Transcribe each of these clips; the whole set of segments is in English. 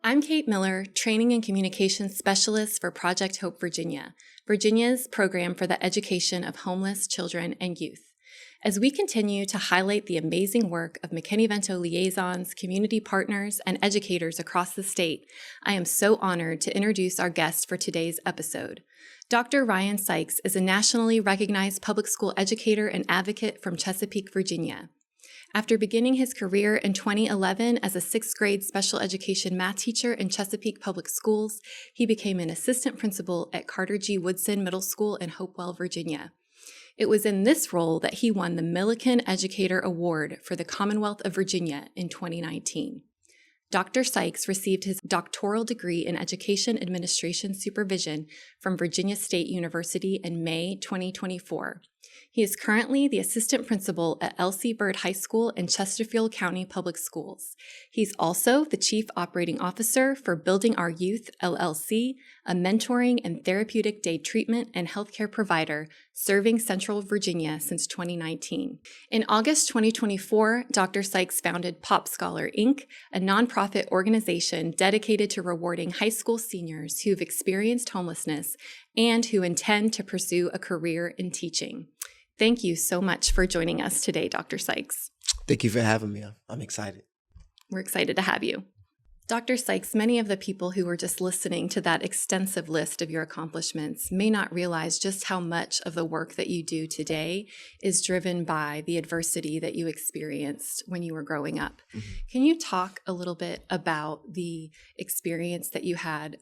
I'm Kate Miller, Training and Communications Specialist for Project Hope Virginia, Virginia's program for the education of homeless children and youth. As we continue to highlight the amazing work of McKinney-Vento liaisons, community partners, and educators across the state, I am so honored to introduce our guest for today's episode. Dr. Ryan Sykes is a nationally recognized public school educator and advocate from Chesapeake, Virginia. After beginning his career in 2011 as a sixth grade special education math teacher in Chesapeake Public Schools, he became an assistant principal at Carter G. Woodson Middle School in Hopewell, Virginia. It was in this role that he won the Millikan Educator Award for the Commonwealth of Virginia in 2019. Dr. Sykes received his doctoral degree in Education Administration Supervision from Virginia State University in May 2024. He is currently the assistant principal at L.C. Byrd High School in Chesterfield County Public Schools. He's also the chief operating officer for Building Our Youth, LLC, a mentoring and therapeutic day treatment and healthcare provider serving Central Virginia since 2019. In August 2024, Dr. Sykes founded PopScholar, Inc., a nonprofit organization dedicated to rewarding high school seniors who've experienced homelessness and who intend to pursue a career in teaching. Thank you so much for joining us today, Dr. Sykes. Thank you for having me. I'm excited. We're excited to have you. Dr. Sykes, many of the people who were just listening to that extensive list of your accomplishments may not realize just how much of the work that you do today is driven by the adversity that you experienced when you were growing up. Mm-hmm. Can you talk a little bit about the experience that you had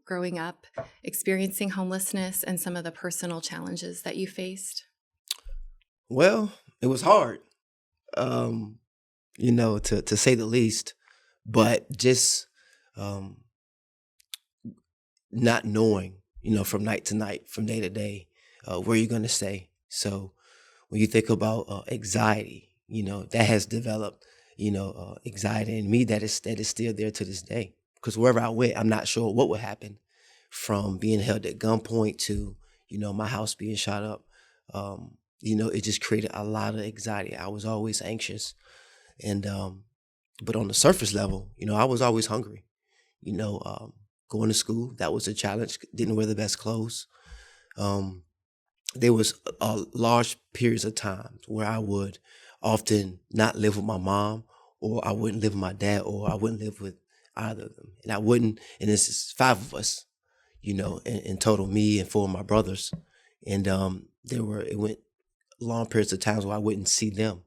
growing up, experiencing homelessness, and some of the personal challenges that you faced? Well, it was hard, to say the least, but just not knowing, from night to night, from day to day, where you're going to stay. So when you think about anxiety, that has developed, anxiety in me that is still there to this day. Because wherever I went, I'm not sure what would happen, from being held at gunpoint to, my house being shot up. It just created a lot of anxiety. I was always anxious. And, but on the surface level, I was always hungry. Going to school, that was a challenge. Didn't wear the best clothes. There was large periods of time where I would often not live with my mom, or I wouldn't live with my dad, or I wouldn't live with either of them. And this is 5 of us, in total, me and 4 of my brothers. And it went long periods of times where I wouldn't see them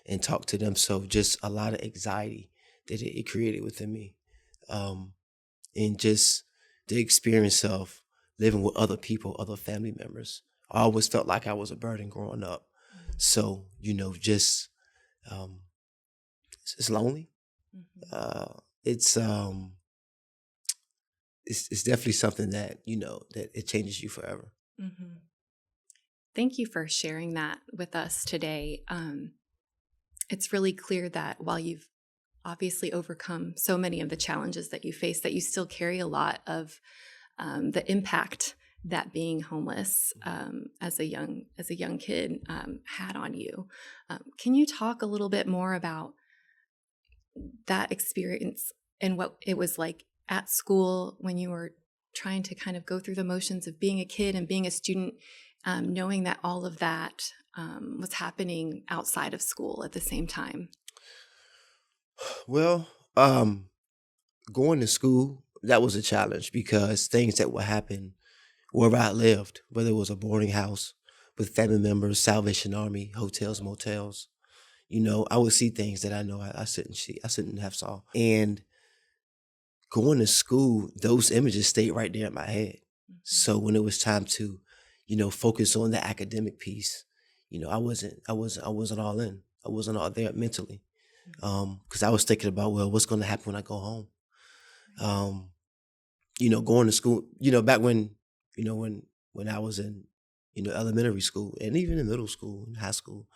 and talk to them. So just a lot of anxiety that it created within me. And just the experience of living with other people, other family members. I always felt like I was a burden growing up. So, just, it's lonely. Mm-hmm. It's definitely something that, that it changes you forever. Mm-hmm. Thank you for sharing that with us today. It's really clear that while you've obviously overcome so many of the challenges that you face, that you still carry a lot of the impact that being homeless as a young kid had on you. Can you talk a little bit more about that experience and what it was like at school when you were trying to kind of go through the motions of being a kid and being a student, knowing that all of that was happening outside of school at the same time? Well, going to school, that was a challenge, because things that would happen wherever I lived, whether it was a boarding house with family members, Salvation Army, hotels, motels, I would see things that I know I shouldn't have saw. And going to school, those images stayed right there in my head. Mm-hmm. So when it was time to, focus on the academic piece, I wasn't all in. I wasn't all there mentally. Because I was thinking about, well, what's going to happen when I go home? Going to school, back when, when I was in, elementary school and even in middle school and high school,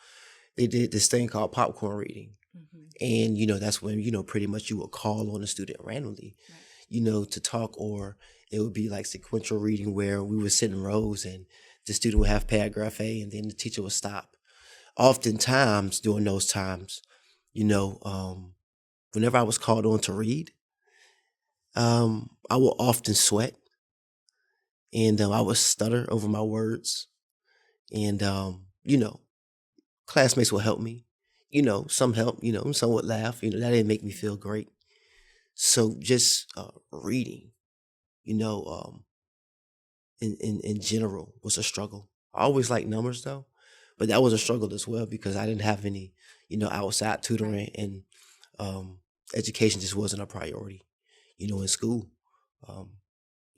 they did this thing called popcorn reading. Mm-hmm. And, that's when, pretty much you would call on a student randomly, right, to talk, or it would be like sequential reading where we would sit in rows and the student would have paragraph A and then the teacher would stop. Oftentimes during those times, whenever I was called on to read, I will often sweat, and I would stutter over my words, and classmates will help me. Some help. Some would laugh. That didn't make me feel great. So just reading, you know, in general was a struggle. I always liked numbers though, but that was a struggle as well because I didn't have any, outside tutoring, and education just wasn't a priority, in school. Um,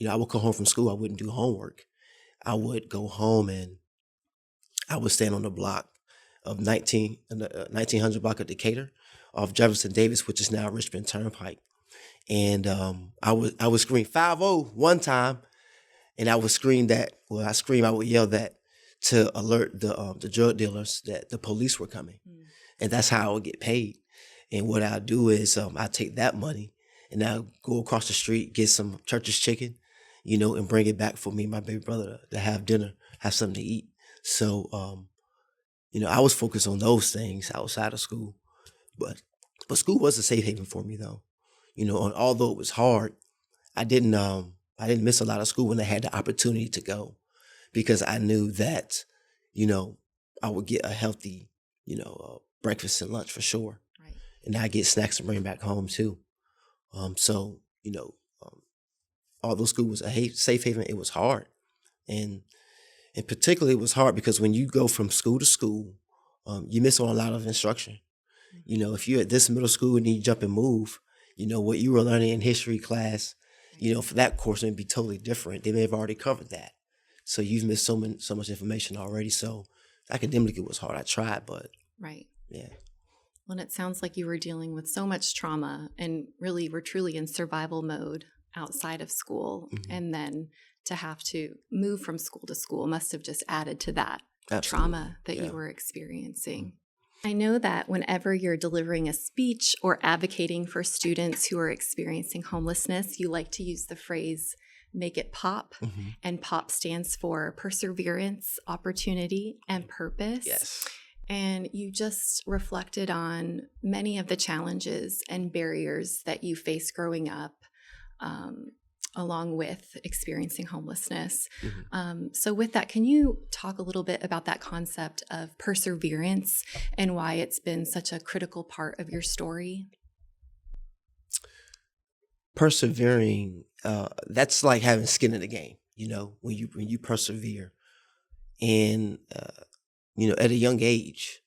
I would come home from school, I wouldn't do homework. I would go home and I would stand on the block of 1900 block of Decatur off Jefferson Davis, which is now Richmond Turnpike. And I would scream 5-0 one time, and I would scream that. Well, I would yell that to alert the drug dealers that the police were coming, and that's how I would get paid. And what I'll do is I take that money and I'll go across the street, get some Church's chicken, and bring it back for me and my baby brother to have dinner, have something to eat. So I was focused on those things outside of school, but school was a safe haven for me though. Although it was hard, I didn't miss a lot of school when I had the opportunity to go, because I knew that, I would get a healthy, breakfast and lunch for sure. Right. And I get snacks to bring back home too. So, although school was a safe haven, it was hard. And particularly it was hard because when you go from school to school, you miss on a lot of instruction. If you're at this middle school and you jump and move, what you were learning in history class, for that course, it'd be totally different. They may have already covered that. So you've missed so much information already. So academically it was hard. I tried, but Right. yeah. Well, and it sounds like you were dealing with so much trauma and really were truly in survival mode outside of school. Mhm. And then to have to move from school to school must have just added to that Absolutely. trauma that Yeah. you were experiencing. I know that whenever you're delivering a speech or advocating for students who are experiencing homelessness, you like to use the phrase, make it pop. Mhm. And POP stands for perseverance, opportunity, and purpose. Yes. And you just reflected on many of the challenges and barriers that you faced growing up, along with experiencing homelessness. Mhm. So with that, can you talk a little bit about that concept of perseverance and why it's been such a critical part of your story? Persevering, that's like having skin in the game, when you persevere. And at a young age,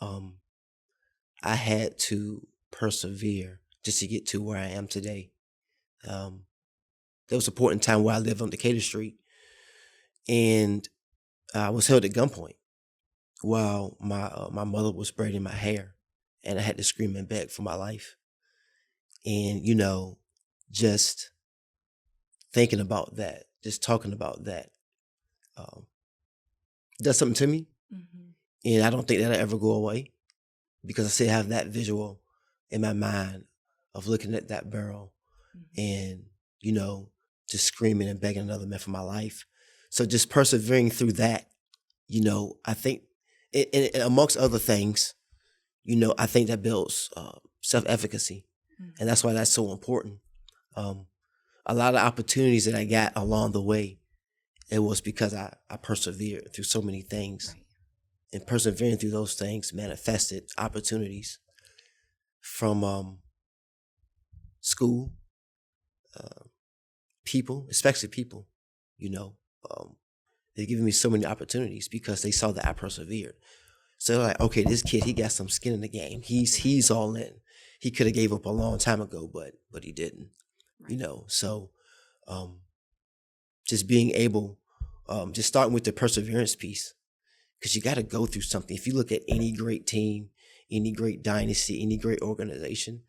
I had to persevere just to get to where I am today. There was a point in time where I lived on Decatur Street, and I was held at gunpoint while my mother was braiding my hair, and I had to scream and beg for my life. And just thinking about that, just talking about that, does something to me, Mm-hmm. and I don't think that'll ever go away because I still have that visual in my mind of looking at that barrel and just screaming and begging another man for my life. So just persevering through that, I think, and amongst other things, I think that builds self-efficacy, and that's why that's so important. A lot of opportunities that I got along the way, it was because I persevered through so many things. Right. And persevering through those things manifested opportunities from school, people, especially people, they've given me so many opportunities because they saw that I persevered. So they're like, okay, this kid, he got some skin in the game. He's all in. He could have gave up a long time ago, but he didn't. Right. So just being able, just starting with the perseverance piece, because you got to go through something. If you look at any great team, any great dynasty, any great organization,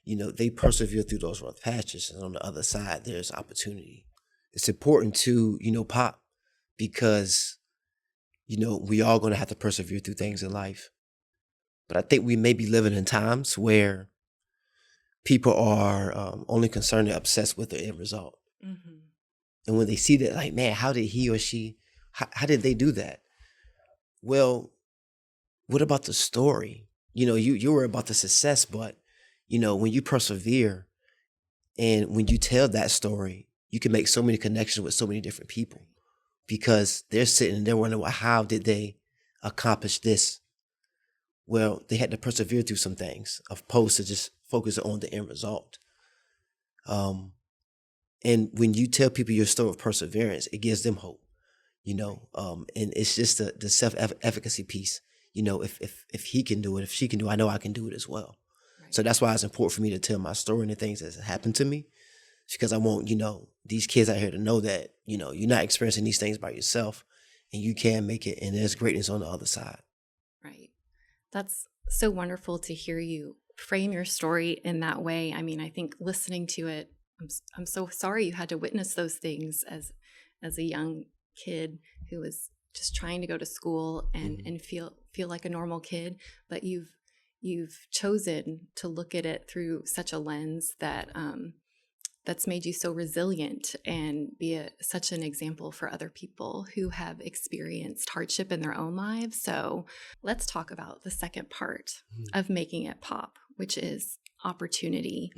they persevere through those rough patches. And on the other side, there's opportunity. It's important to, pop, because, we all going to have to persevere through things in life. But I think we may be living in times where people are only concerned and obsessed with the end result. Mm-hmm. And when they see that, like, man, how did he or she, how did they do that? Well, what about the story? You were about the success, but, when you persevere, And when you tell that story, you can make so many connections with so many different people because they're sitting and they're wondering, well, how did they accomplish this? Well, they had to persevere through some things, opposed to just focusing on the end result. And when you tell people your story of perseverance, it gives them hope, and it's just the self-efficacy piece. If he can do it, if she can do it, I know I can do it as well. Right. So that's why it's important for me to tell my story and the things that happened to me, because I want, these kids out here to know that, you're not experiencing these things by yourself and you can make it, and there's greatness on the other side. Right. That's so wonderful to hear you frame your story in that way. I mean, I think listening to it, I'm so sorry you had to witness those things as a young kid who was just trying to go to school and feel like a normal kid, but you've chosen to look at it through such a lens that that's made you so resilient and be such an example for other people who have experienced hardship in their own lives. So let's talk about the second part of making it pop, which is opportunity.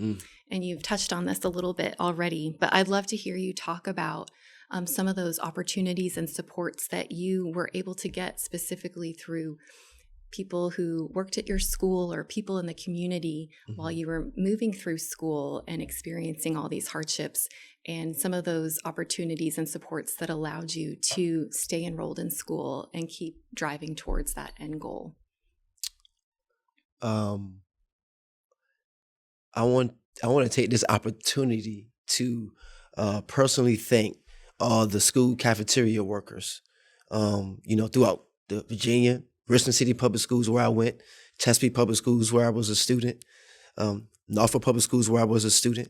And you've touched on this a little bit already, but I'd love to hear you talk about some of those opportunities and supports that you were able to get specifically through people who worked at your school or people in the community while you were moving through school and experiencing all these hardships, and some of those opportunities and supports that allowed you to stay enrolled in school and keep driving towards that end goal. I want to take this opportunity to personally thank all the school cafeteria workers, throughout the Virginia, Richmond City Public Schools where I went, Chesapeake Public Schools where I was a student, Norfolk Public Schools where I was a student.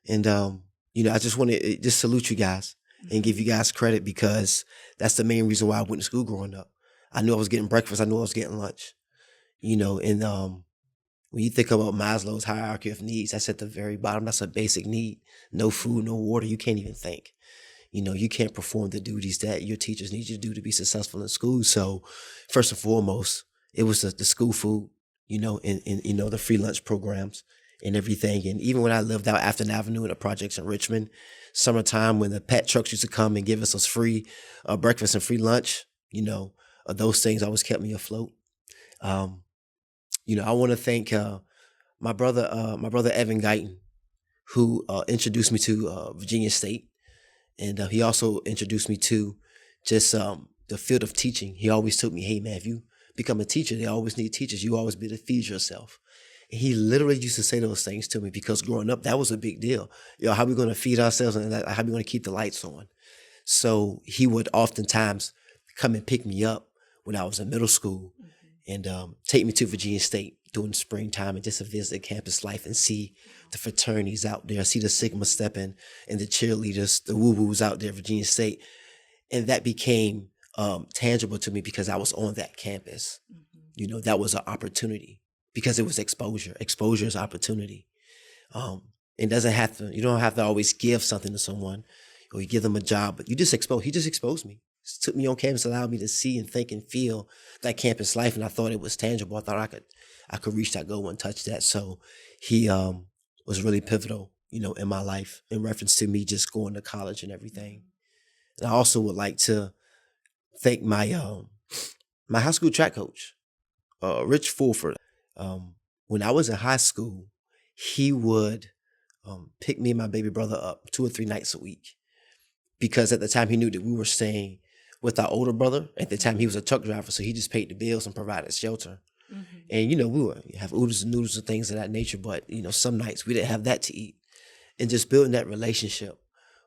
And, I just want to just salute you guys and give you guys credit, because that's the main reason why I went to school growing up. I knew I was getting breakfast. I knew I was getting lunch, and when you think about Maslow's hierarchy of needs, that's at the very bottom. That's a basic need. No food, no water. You can't even think. You can't perform the duties that your teachers need you to do to be successful in school. So first and foremost, it was the school food, and the free lunch programs and everything. And even when I lived out Afton Avenue in the projects in Richmond, summertime when the pet trucks used to come and give us free breakfast and free lunch, those things always kept me afloat. I want to thank my brother Evan Guyton, who introduced me to Virginia State. And he also introduced me to just the field of teaching. He always told me, hey, man, if you become a teacher, they always need teachers. You always be able to feed yourself. And he literally used to say those things to me, because growing up, that was a big deal. How are we going to feed ourselves, and how are we going to keep the lights on? So he would oftentimes come and pick me up when I was in middle school and take me to Virginia State during springtime and just to visit campus life and see the fraternities out there, see the Sigma stepping and the cheerleaders, the woo-woos out there at Virginia State. And that became tangible to me because I was on that campus. That was an opportunity because it was exposure. Exposure is opportunity. You don't have to always give something to someone or you give them a job, but he just exposed me. Took me on campus, allowed me to see and think and feel that campus life, and I thought it was tangible. I thought I could reach that goal and touch that. So he was really pivotal, in my life in reference to me just going to college and everything. And I also would like to thank my my high school track coach, Rich Fulford. When I was in high school, he would pick me and my baby brother up 2 or 3 nights a week, because at the time he knew that we were staying with our older brother. At the time he was a truck driver, so he just paid the bills and provided shelter. And we would have oodles and noodles and things of that nature, but some nights we didn't have that to eat. And just building that relationship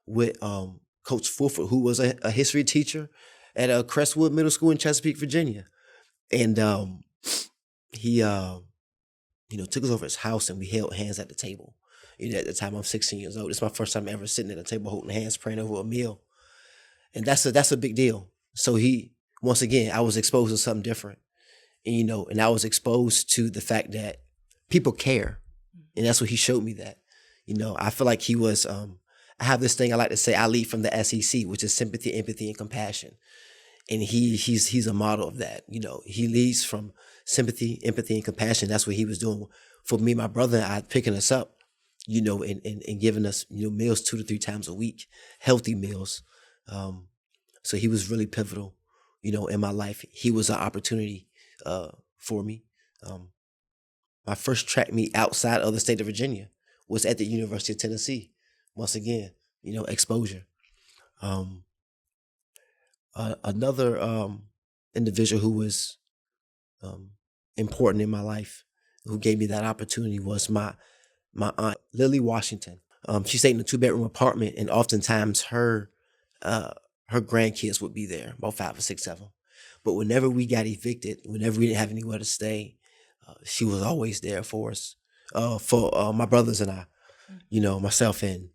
with Coach Fulford, who was a history teacher at Crestwood Middle School in Chesapeake, Virginia. And he took us over his house and we held hands at the table. At the time I'm 16 years old. It's my first time ever sitting at a table holding hands, praying over a meal. And that's a big deal. So once again, I was exposed to something different. And I was exposed to the fact that people care. And that's what he showed me that. I feel like he was, I have this thing I like to say, I lead from the SEC, which is sympathy, empathy, and compassion. And he's a model of that. He leads from sympathy, empathy, and compassion. That's what he was doing for me, my brother and I, picking us up, and giving us, meals 2 to 3 times a week, healthy meals. So he was really pivotal, in my life. He was an opportunity for me. My first track meet outside of the state of Virginia was at the University of Tennessee. Once again, exposure. Another individual who was important in my life, who gave me that opportunity, was my aunt, Lily Washington. She stayed in a 2-bedroom apartment, and oftentimes her grandkids would be there, about 5 or 6 of them. But whenever we got evicted, whenever we didn't have anywhere to stay, she was always there for us, for my brothers and I, myself, and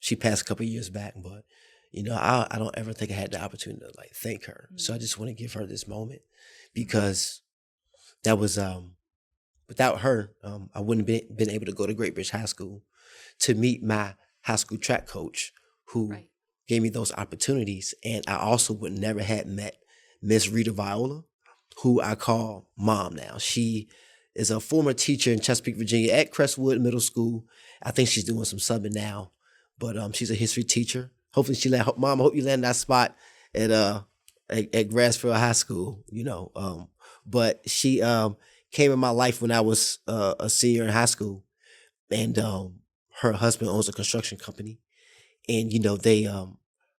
she passed a couple of years back, but I don't ever think I had the opportunity to thank her. So I just want to give her this moment, because that was without her, I wouldn't have been able to go to Great Bridge High School to meet my high school track coach, who gave me those opportunities. And I also would never have met Miss Rita Viola, who I call Mom now. She is a former teacher in Chesapeake, Virginia at Crestwood Middle School. I think she's doing some subbing now, but she's a history teacher. Hopefully Mom, I hope you land that spot at Grassfield High School, but she came in my life when I was a senior in high school, and her husband owns a construction company, and they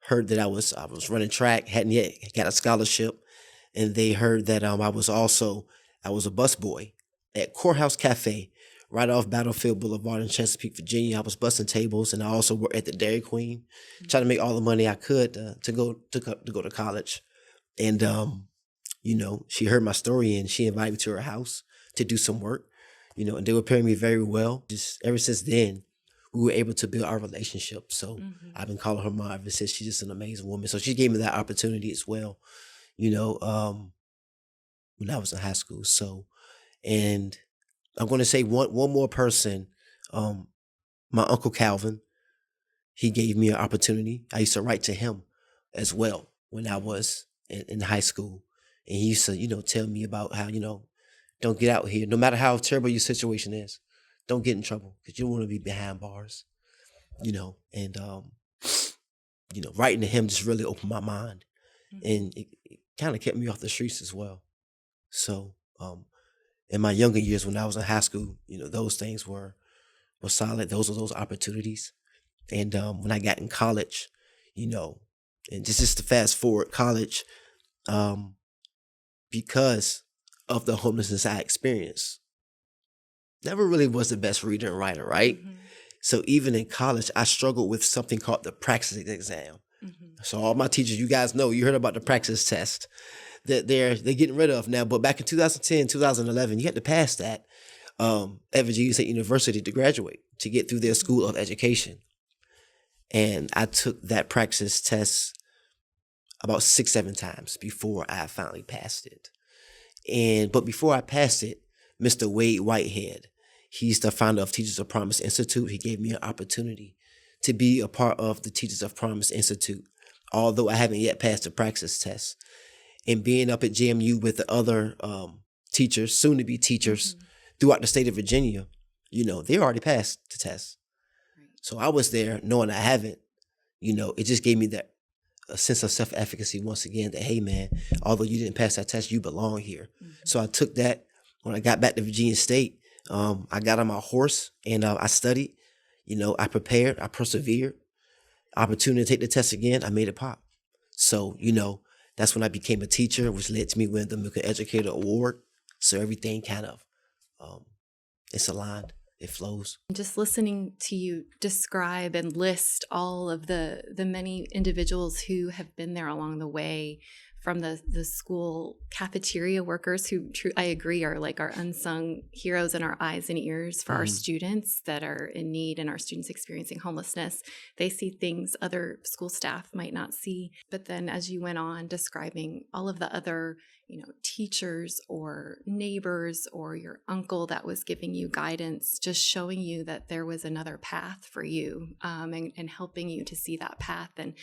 heard that I was running track, hadn't yet got a scholarship, and they heard that I was a busboy at Courthouse Cafe right off Battlefield Boulevard in Chesapeake, Virginia. I was busting tables, and I also worked at the Dairy Queen, trying to make all the money I could to go to college. And she heard my story, and she invited me to her house to do some work, and they were paying me very well. Just ever since then, we were able to build our relationship. So I've been calling her Mom ever since. She's just an amazing woman. So she gave me that opportunity as well, when I was in high school. So, and I'm going to say one more person, my Uncle Calvin. He gave me an opportunity. I used to write to him as well when I was in high school. And he used to, tell me about how, don't get out here. No matter how terrible your situation is, don't get in trouble, because you don't want to be behind bars, and, writing to him just really opened my mind, and it kind of kept me off the streets as well. So, in my younger years when I was in high school, those things were solid. Those were those opportunities. And when I got in college, and just to fast forward, college, because of the homelessness I experienced, never really was the best reader and writer, right? So even in college, I struggled with something called the praxis exam. So all my teachers, you guys know, you heard about the praxis test that they're getting rid of now. But back in 2010, 2011, you had to pass that at Virginia State University to graduate, to get through their school of education. And I took that praxis test about 6-7 times before I finally passed it. But before I passed it, Mr. Wade Whitehead, he's the founder of Teachers of Promise Institute. He gave me an opportunity to be a part of the Teachers of Promise Institute, although I haven't yet passed the praxis test. And being up at JMU with the other teachers, soon-to-be teachers, throughout the state of Virginia, they already passed the test. So I was there knowing I haven't, it just gave me that a sense of self-efficacy once again, that, hey, man, although you didn't pass that test, you belong here. So I took that. When I got back to Virginia State, I got on my horse, and I studied. I prepared. I persevered. Opportunity to take the test again, I made it pop. So, that's when I became a teacher, which led to me winning the Milk Educator Award. So everything kind of, it's aligned. It flows. Just listening to you describe and list all of the many individuals who have been there along the way, from the school cafeteria workers who I agree are like our unsung heroes in our eyes and ears for our students that are in need and our students experiencing homelessness. They see things other school staff might not see. But then as you went on describing all of the other, teachers or neighbors or your uncle that was giving you guidance, just showing you that there was another path for you, and helping you to see that path, and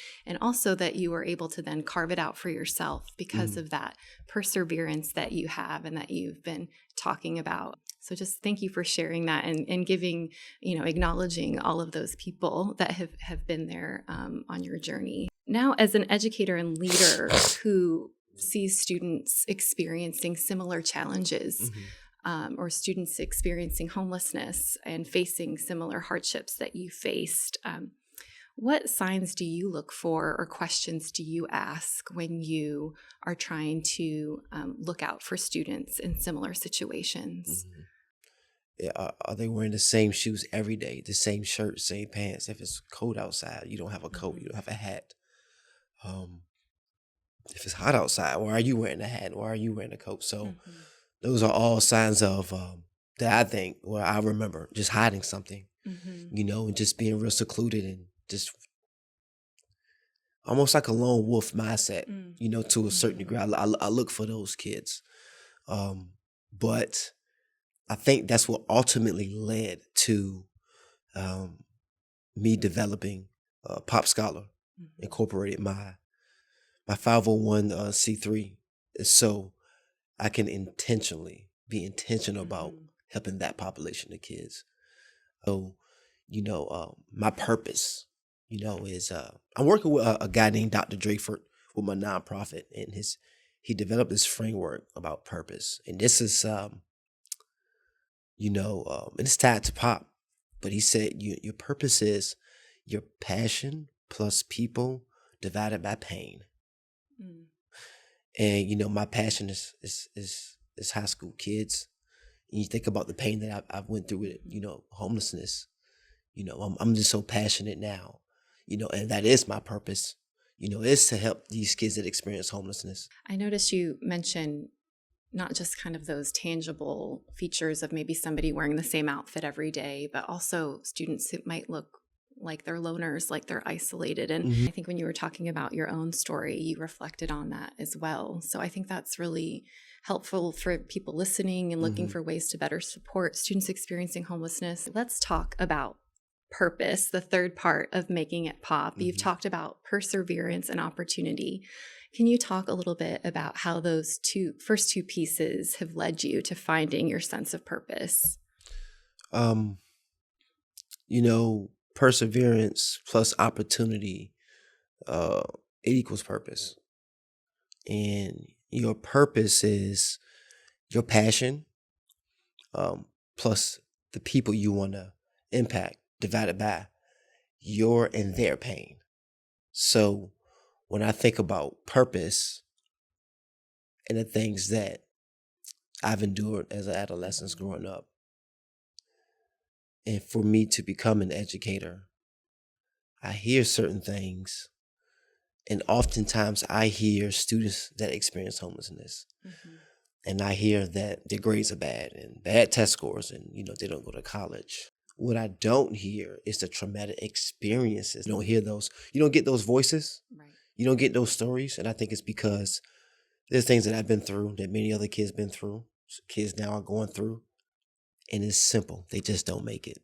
also that you were able to then carve it out for yourself because of that perseverance that you have and that you've been talking about. So just thank you for sharing that and giving, acknowledging all of those people that have been there on your journey. Now, as an educator and leader who sees students experiencing similar challenges, or students experiencing homelessness and facing similar hardships that you faced, what signs do you look for or questions do you ask when you are trying to look out for students in similar situations? Yeah, are they wearing the same shoes every day, the same shirt, same pants? If it's cold outside, you don't have a coat, you don't have a hat. Um, if it's hot outside, why are you wearing a hat? Why are you wearing a coat? So those are all signs of that I think, where I remember just hiding something, and just being real secluded and just almost like a lone wolf mindset, to a certain degree. I look for those kids. But I think that's what ultimately led to me developing PopScholar, incorporated my 501c3, so I can be intentional about helping that population of kids. So, my purpose, is I'm working with a guy named Dr. Drakeford with my nonprofit, and he developed this framework about purpose, and this is and it's tied to Pop, but he said your purpose is your passion plus people divided by pain. And my passion is high school kids. And you think about the pain that I've went through with homelessness. I'm just so passionate now, and that is my purpose. Is to help these kids that experience homelessness. I noticed you mentioned not just kind of those tangible features of maybe somebody wearing the same outfit every day, but also students who might look like they're loners, like they're isolated. And I think when you were talking about your own story, you reflected on that as well. So I think that's really helpful for people listening and looking for ways to better support students experiencing homelessness. Let's talk about purpose, the third part of making it pop. You've talked about perseverance and opportunity. Can you talk a little bit about how those first two pieces have led you to finding your sense of purpose? Perseverance plus opportunity, it equals purpose. And your purpose is your passion, plus the people you want to impact, divided by your and their pain. So when I think about purpose and the things that I've endured as an adolescent growing up, and for me to become an educator, I hear certain things, and oftentimes I hear students that experience homelessness, and I hear that their grades are bad and bad test scores, and they don't go to college. What I don't hear is the traumatic experiences. You don't hear those. You don't get those voices. Right. You don't get those stories, and I think it's because there's things that I've been through that many other kids been through. Kids now are going through, and it's simple. They just don't make it.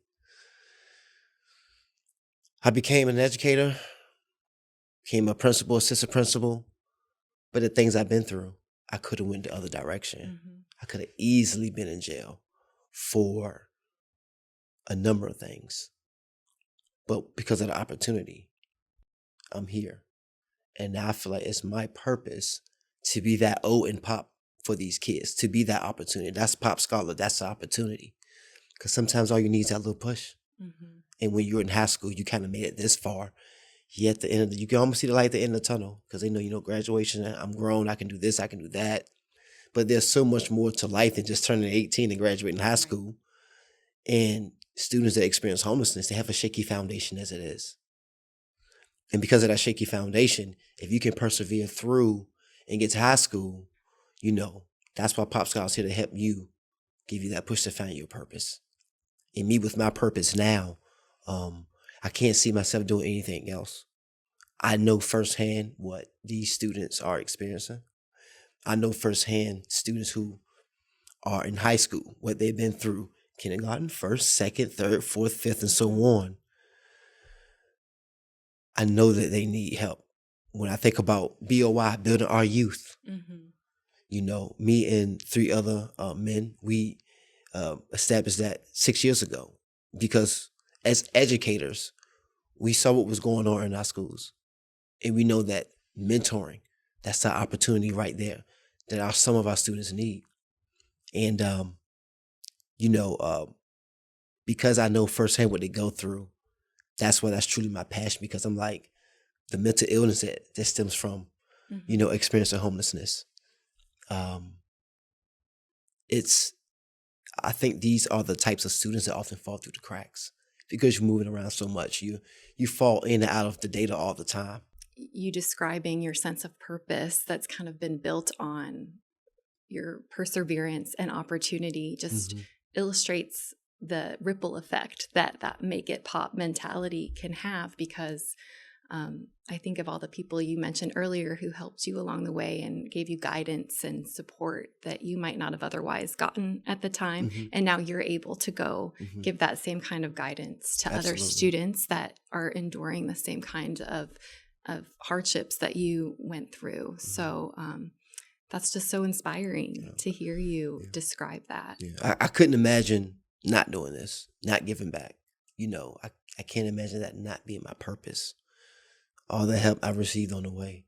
I became an educator, became a principal, assistant principal, but the things I've been through, I could have went the other direction. I could have easily been in jail for a number of things. But because of the opportunity, I'm here. And now I feel like it's my purpose to be that O in Pop for these kids, to be that opportunity. That's PopScholar. That's the opportunity. Because sometimes all you need is that little push. And when you're in high school, you kind of made it this far. You're at the end of you can almost see the light at the end of the tunnel, because they know, graduation, I'm grown, I can do this, I can do that. But there's so much more to life than just turning 18 and graduating high school. And students that experience homelessness, they have a shaky foundation as it is. And because of that shaky foundation, if you can persevere through and get to high school, that's why PopScholar is here to help you, give you that push to find your purpose. And me with my purpose now, I can't see myself doing anything else. I know firsthand what these students are experiencing. I know firsthand students who are in high school, what they've been through, kindergarten, first, second, third, fourth, fifth, and so on. I know that they need help. When I think about BOI, building our youth, me and 3 other men, we established that 6 years ago, because as educators, we saw what was going on in our schools, and we know that mentoring, that's the opportunity right there that some of our students need. And because I know firsthand what they go through, that's truly my passion, because I'm like, the mental illness that stems from, experiencing homelessness. I think these are the types of students that often fall through the cracks, because you're moving around so much. You fall in and out of the data all the time. You describing your sense of purpose that's kind of been built on your perseverance and opportunity just illustrates the ripple effect that make it pop mentality can have, because I think of all the people you mentioned earlier who helped you along the way and gave you guidance and support that you might not have otherwise gotten at the time. And now you're able to go give that same kind of guidance to other students that are enduring the same kind of hardships that you went through. So that's just so inspiring to hear you describe that. Yeah. I couldn't imagine not doing this, not giving back. I can't imagine that not being my purpose. All the help I received on the way.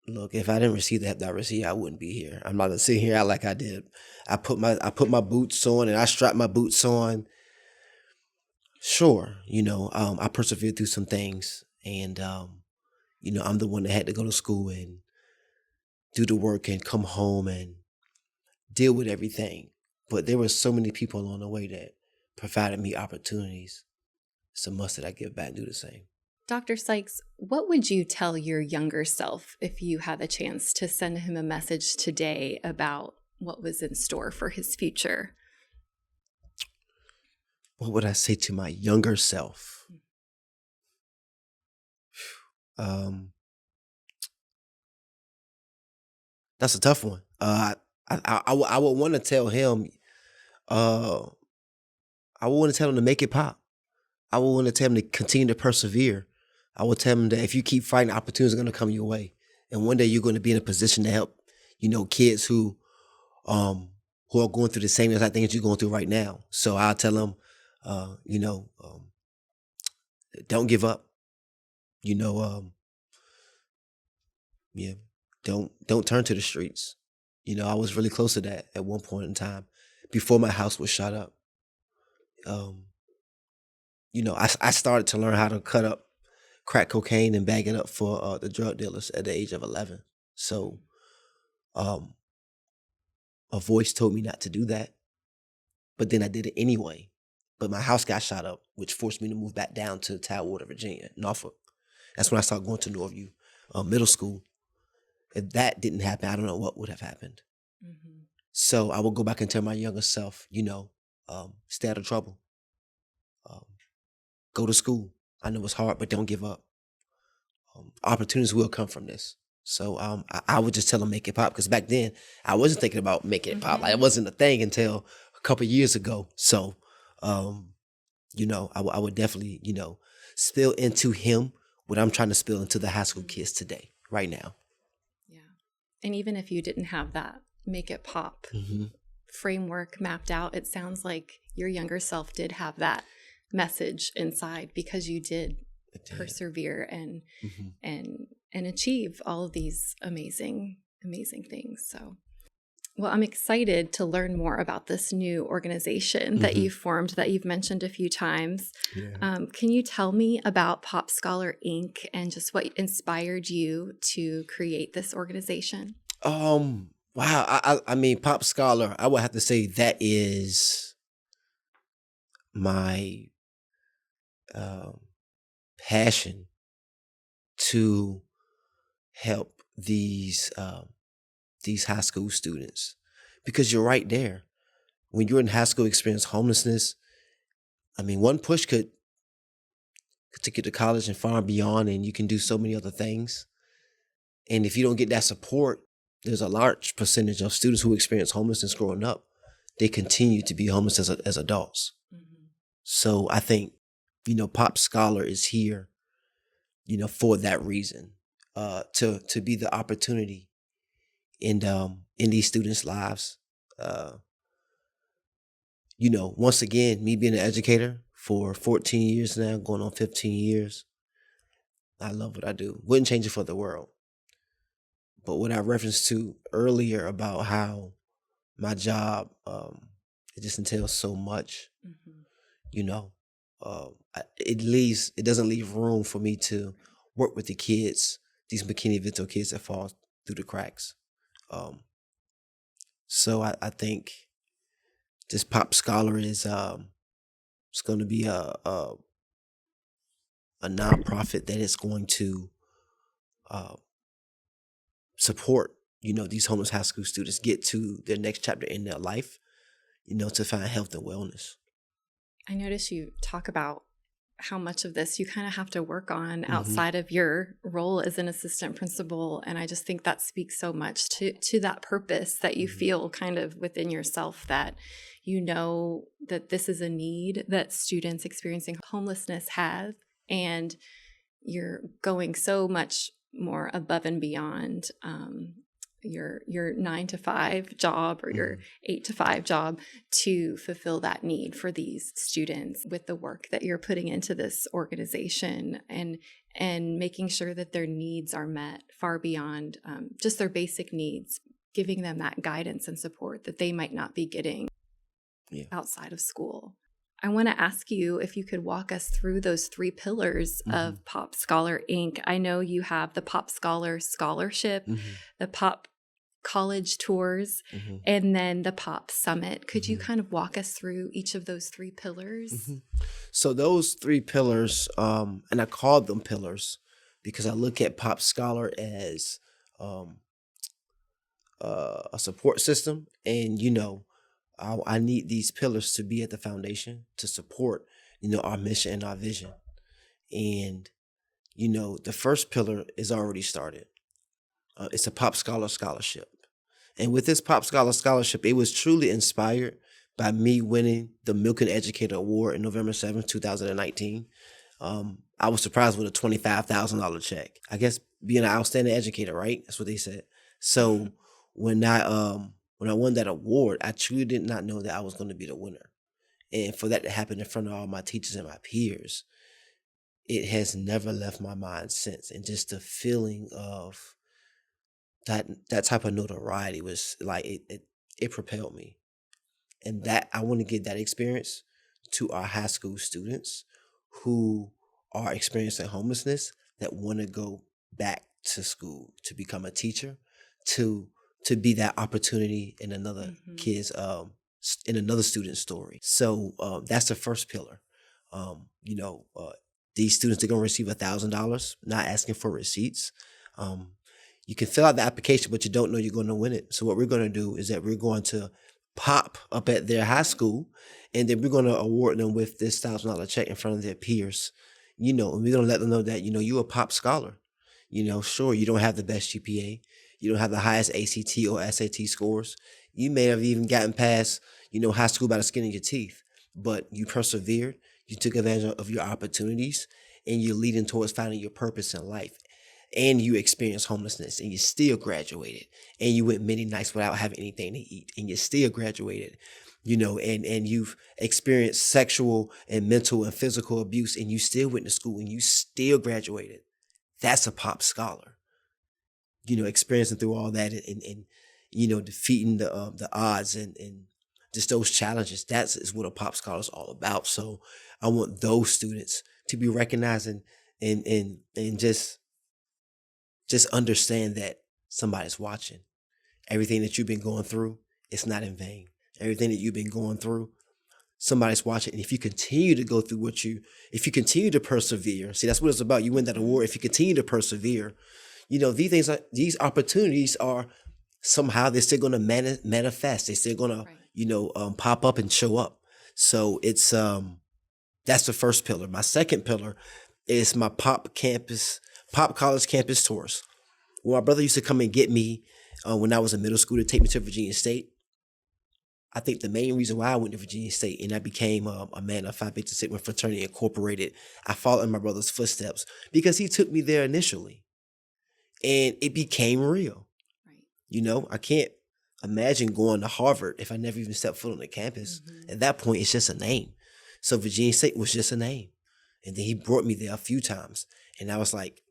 Look, if I didn't receive the help that I received, I wouldn't be here. I'm not gonna sit here out like I did. I put my boots on, and I strapped my boots on. Sure, I persevered through some things, and I'm the one that had to go to school and do the work and come home and deal with everything. But there were so many people along the way that provided me opportunities. It's a must that I give back and do the same. Dr. Sykes, what would you tell your younger self if you had a chance to send him a message today about what was in store for his future? What would I say to my younger self? That's a tough one. I would want to tell him, I would want to tell him to make it pop. I would want to tell him to continue to persevere. I would tell him that if you keep fighting, opportunities are going to come your way, and one day you're going to be in a position to help, kids who are going through the same exact things you're going through right now. So I'll tell them, don't give up. Don't turn to the streets. I was really close to that at one point in time before my house was shot up. I started to learn how to cut up crack cocaine and bag it up for the drug dealers at the age of 11. So a voice told me not to do that, but then I did it anyway. But my house got shot up, which forced me to move back down to Tidewater, Virginia, Norfolk. That's when I started going to Northview Middle School. If that didn't happen, I don't know what would have happened. So I would go back and tell my younger self, stay out of trouble. Go to school. I know it's hard, but don't give up. Opportunities will come from this. So I would just tell them make it pop, because back then I wasn't thinking about making it pop. Like, it wasn't a thing until a couple of years ago. So, I would definitely, spill into him what I'm trying to spill into the high school kids today, right now. Yeah. And even if you didn't have that make it pop framework mapped out, it sounds like your younger self did have that message inside, because you did persevere and achieve all of these amazing things. So, well, I'm excited to learn more about this new organization that you formed, that you've mentioned a few times. Yeah. Can you tell me about PopScholar Inc. and just what inspired you to create this organization? Wow. I mean, PopScholar, I would have to say that is my passion to help these high school students, because you're right there. When you're in high school, experience homelessness. I mean, one push could take you to college and far and beyond, and you can do so many other things. And if you don't get that support, there's a large percentage of students who experience homelessness growing up. They continue to be homeless as adults. So I think, PopScholar is here, for that reason, to be the opportunity in these students' lives, once again, me being an educator for 14 years now, going on 15 years, I love what I do. Wouldn't change it for the world. But what I referenced to earlier about how my job, it just entails so much, Mm-hmm. you know, it doesn't leave room for me to work with the kids, these McKinney-Vento kids that fall through the cracks. Um, so I think this PopScholar is it's going to be a nonprofit that is going to uh, support these homeless high school students get to their next chapter in their life, to find health and wellness. I notice you talk about how much of this you kind of have to work on Mm-hmm. outside of your role as an assistant principal. And I just think that speaks so much to that purpose that you Mm-hmm. feel kind of within yourself, that you know that this is a need that students experiencing homelessness have. And you're going so much more above and beyond your 9 to 5 job or your 8 to 5 job to fulfill that need for these students with the work that you're putting into this organization, and making sure that their needs are met far beyond just their basic needs, giving them that guidance and support that they might not be getting outside of school. I want to ask you if you could walk us through those 3 pillars of PopScholar Inc. I know you have the PopScholar Scholarship, the Pop College Tours, and then the Pop Summit. Could you kind of walk us through each of those 3 pillars? So those 3 pillars, and I call them pillars because I look at PopScholar as a support system, and I need these pillars to be at the foundation to support, our mission and our vision. And, the first pillar is already started. It's a PopScholar Scholarship. And with this PopScholar Scholarship, it was truly inspired by me winning the Milken Educator Award in November 7th, 2019. I was surprised with a $25,000 check. I guess being an outstanding educator, right? That's what they said. So when I won that award, I truly did not know that I was going to be the winner. And for that to happen in front of all my teachers and my peers, it has never left my mind since. And just the feeling of that type of notoriety was like, it propelled me. And that I want to give that experience to our high school students who are experiencing homelessness, that want to go back to school to become a teacher, to be that opportunity in another kid's in another student's story. So that's the first pillar. These students, they're gonna receive $1,000, not asking for receipts. You can fill out the application, but you don't know you're going to win it. So what we're going to do is that we're going to pop up at their high school, and then we're going to award them with this $1,000 check in front of their peers. And we're going to let them know that you're a Pop Scholar. Sure, you don't have the best GPA, you don't have the highest ACT or SAT scores. You may have even gotten past high school by the skin of your teeth, but you persevered. You took advantage of your opportunities, and you're leading towards finding your purpose in life. And you experienced homelessness, and you still graduated, and you went many nights without having anything to eat, and you still graduated, and you've experienced sexual and mental and physical abuse, and you still went to school, and you still graduated. That's a Pop Scholar, experiencing through all that, and defeating the odds and just those challenges. That is what a Pop Scholar is all about. So I want those students to be recognized and just understand that somebody's watching. Everything that you've been going through, it's not in vain. Everything that you've been going through, somebody's watching. And if you continue to go through if you continue to persevere, see, that's what it's about. You win that award. If you continue to persevere, these opportunities are somehow, they're still going to manifest. They're still going to, pop up and show up. So it's, that's the first pillar. My second pillar is my Pop College Campus Tours. Well, my brother used to come and get me when I was in middle school to take me to Virginia State. I think the main reason why I went to Virginia State and I became a man of Phi Beta Sigma Fraternity Incorporated, I followed in my brother's footsteps because he took me there initially, and it became real. Right. I can't imagine going to Harvard if I never even stepped foot on the campus. At that point, it's just a name. So Virginia State was just a name. And then he brought me there a few times. And I was like,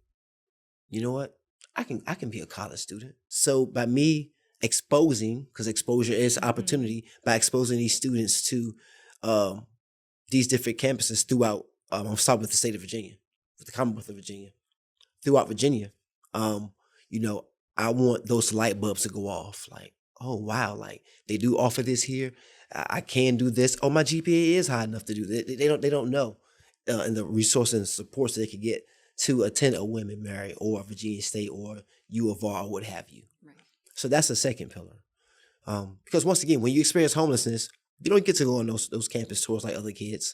you know what? I can be a college student. So by me exposing, because exposure is opportunity, by exposing these students to these different campuses throughout, I'll start with the state of Virginia, with the Commonwealth of Virginia, throughout Virginia, you know, I want those light bulbs to go off. Like, oh wow, like they do offer this here. I can do this. Oh, my GPA is high enough to do this. They don't know, and the resources and supports that they could get to attend a Women Married or Virginia State or U of R or what have you. Right. So that's the second pillar. Because once again, when you experience homelessness, you don't get to go on those campus tours like other kids.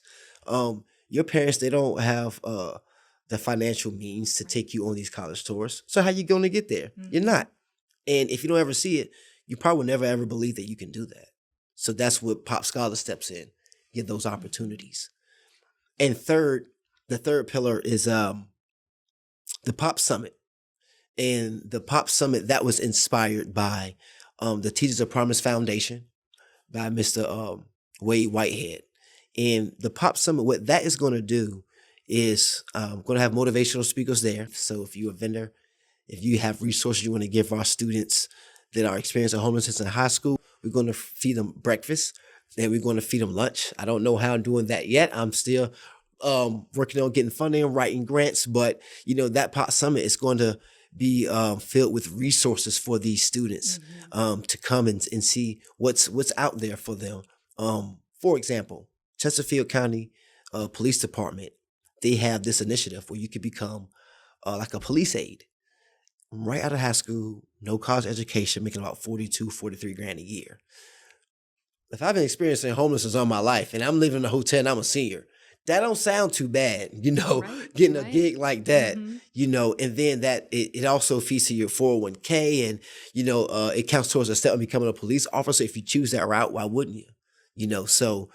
Your parents, they don't have the financial means to take you on these college tours. So how you going to get there? You're not. And if you don't ever see it, you probably will never ever believe that you can do that. So that's what PopScholar steps in, get those opportunities. And the third pillar is the Pop Summit. And the Pop Summit, that was inspired by the Teachers of Promise Foundation by Mr. Wade Whitehead. And the Pop Summit, what that is going to do is going to have motivational speakers there. So if you're a vendor, if you have resources you want to give our students that are experiencing homelessness in high school, we're going to feed them breakfast and we're going to feed them lunch. I don't know how I'm doing that yet. I'm still working on getting funding and writing grants, but you know, that Pop Summit is going to be filled with resources for these students to come and see what's out there for them. For example, Chesapeake County Police Department, they have this initiative where you could become like a police aide right out of high school, no college education, making about 42, 43 grand a year. If I've been experiencing homelessness all my life and I'm living in a hotel and I'm a senior, that don't sound too bad, you know, getting a gig like that, you know, and then that it also feeds to your 401k and, you know, it counts towards a step of becoming a police officer. If you choose that route, why wouldn't you? You know, so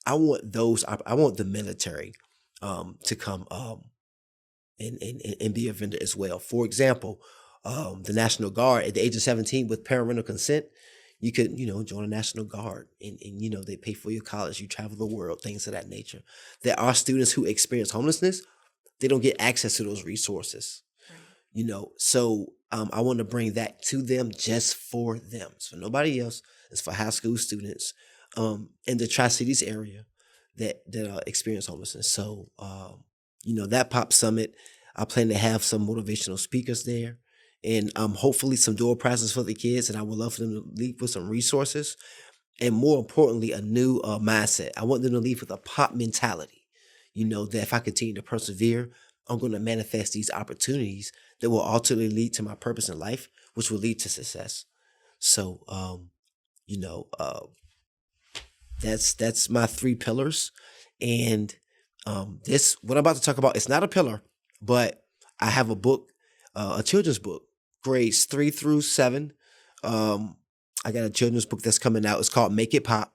I want the military to come and be a vendor as well. For example, the National Guard at the age of 17 with parental consent, you could, you know, join the National Guard and, you know, they pay for your college, you travel the world, things of that nature. There are students who experience homelessness, they don't get access to those resources, you know, so I want to bring that to them just for them. It's for nobody else. It's for high school students in the Tri-Cities area that experience homelessness. So, you know, that Pop Summit, I plan to have some motivational speakers there and hopefully some door prizes for the kids. And I would love for them to leave with some resources and more importantly, a new mindset. I want them to leave with a pop mentality. You know, that if I continue to persevere, I'm going to manifest these opportunities that will ultimately lead to my purpose in life, which will lead to success. So, you know, that's my 3 pillars. And this, what I'm about to talk about, it's not a pillar, but I have a book, a children's book, grades 3 through 7. I got a children's book that's coming out. It's called Make It Pop,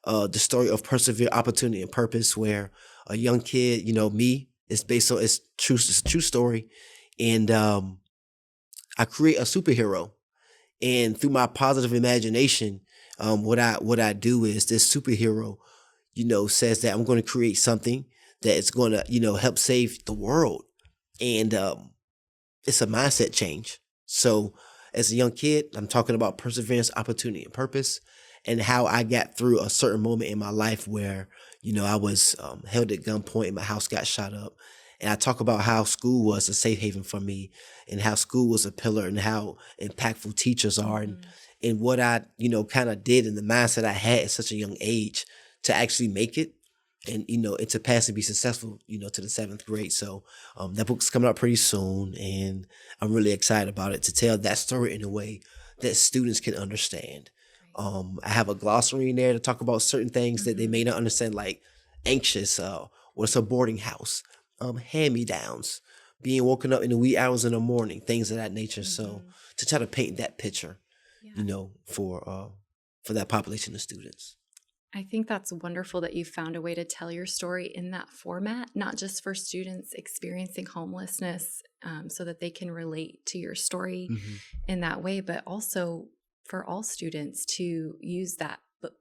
the story of persevere, opportunity, and purpose, where a young kid, you know, me, it's a true story. And I create a superhero. And through my positive imagination, what I do is this superhero, you know, says that I'm going to create something that is going to, you know, help save the world. And it's a mindset change. So as a young kid, I'm talking about perseverance, opportunity, and purpose, and how I got through a certain moment in my life where, you know, I was held at gunpoint and my house got shot up. And I talk about how school was a safe haven for me and how school was a pillar and how impactful teachers are and what I, you know, kind of did and the mindset I had at such a young age to actually make it and, you know, and to pass and be successful, you know, to the 7th grade. So that book's coming out pretty soon and I'm really excited about it to tell that story in a way that students can understand. I have a glossary in there to talk about certain things that they may not understand, like anxious, what's a boarding house, hand-me-downs, being woken up in the wee hours in the morning, things of that nature. So to try to paint that picture, you know, for that population of students. I think that's wonderful that you found a way to tell your story in that format, not just for students experiencing homelessness so that they can relate to your story in that way, but also for all students to use that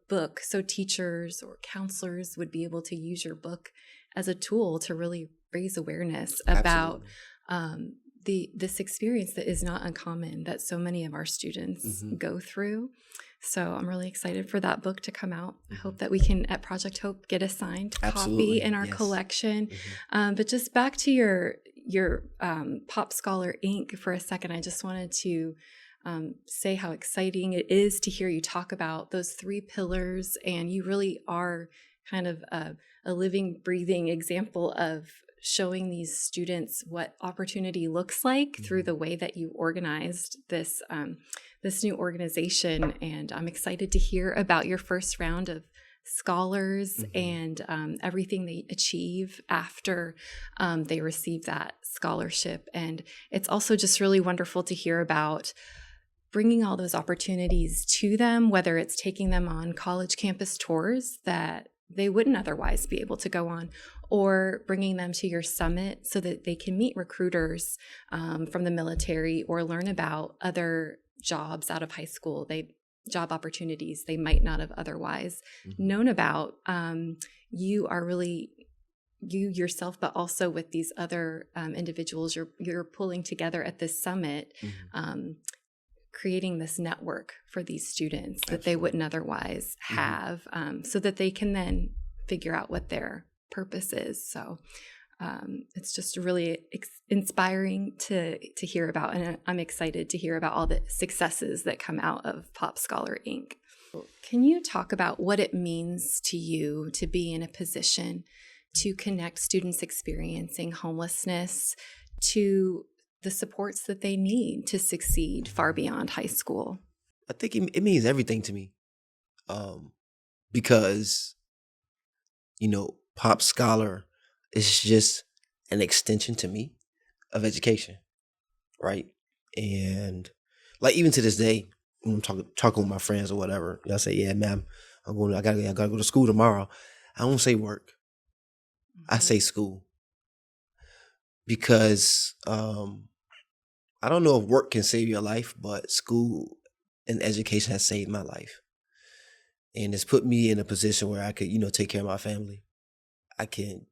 book, so teachers or counselors would be able to use your book as a tool to really raise awareness about this experience that is not uncommon that so many of our students go through. So I'm really excited for that book to come out. I hope that we can, at Project Hope, get a signed copy in our collection. But just back to your PopScholar Inc. for a second, I just wanted to say how exciting it is to hear you talk about those 3 pillars. And you really are kind of a living, breathing example of showing these students what opportunity looks like through the way that you organized this new organization. And I'm excited to hear about your first round of scholars and everything they achieve after they receive that scholarship. And it's also just really wonderful to hear about bringing all those opportunities to them, whether it's taking them on college campus tours that they wouldn't otherwise be able to go on, or bringing them to your summit so that they can meet recruiters from the military or learn about other jobs out of high school, job opportunities they might not have otherwise known about. You are really, you yourself, but also with these other individuals you're pulling together at this summit, creating this network for these students that they wouldn't otherwise have, so that they can then figure out what their purpose is. So it's just really inspiring to hear about, and I'm excited to hear about all the successes that come out of PopScholar Inc. Can you talk about what it means to you to be in a position to connect students experiencing homelessness to the supports that they need to succeed far beyond high school? I think it means everything to me, because, PopScholar is just an extension to me of education, right? And like even to this day, when I'm talking with my friends or whatever, I say, "Yeah, man, I gotta go to school tomorrow." I don't say work. I say school, because I don't know if work can save your life, but school and education has saved my life. And it's put me in a position where I could, take care of my family. I can,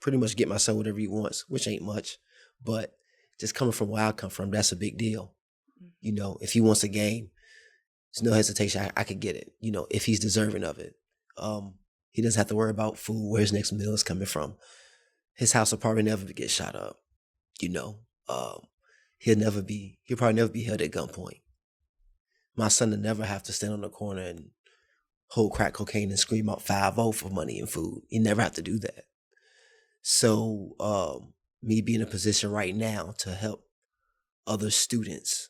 pretty much get my son whatever he wants, which ain't much. But just coming from where I come from, that's a big deal. If he wants a game, there's no hesitation. I could get it, if he's deserving of it. He doesn't have to worry about food, where his next meal is coming from. His house will probably never get shot up, He'll probably never be held at gunpoint. My son will never have to stand on the corner and hold crack cocaine and scream out 5-0 for money and food. He never have to do that. So me being in a position right now to help other students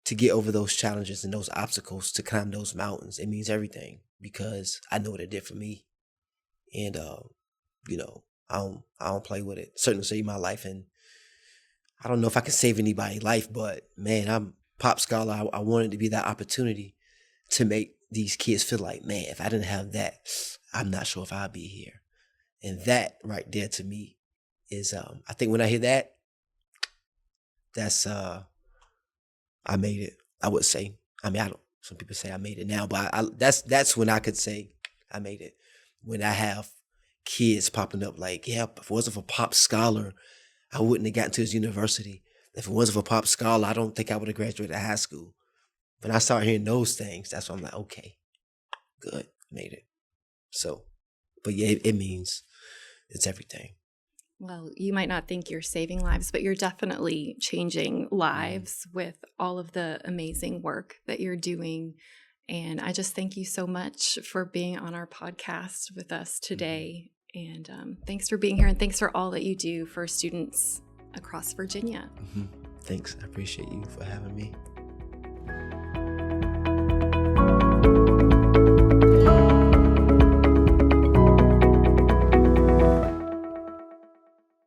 to get over those challenges and those obstacles, to climb those mountains, it means everything, because I know what it did for me. And, I don't play with it. Certainly save my life. And I don't know if I can save anybody's life, but man, I'm PopScholar. I wanted to be that opportunity to make these kids feel like, man, if I didn't have that, I'm not sure if I'd be here. And that right there to me is, I think when I hear that, that's, I made it, I would say. Some people say I made it now, but that's when I could say I made it. When I have kids popping up like, yeah, if it wasn't for PopScholar, I wouldn't have gotten to his university. If it wasn't for PopScholar, I don't think I would have graduated high school. When I start hearing those things, that's when I'm like, okay, good, made it. So, but yeah, it means it's everything. Well, you might not think you're saving lives, but you're definitely changing lives with all of the amazing work that you're doing. And I just thank you so much for being on our podcast with us today. And thanks for being here, and thanks for all that you do for students across Virginia. Thanks. I appreciate you for having me.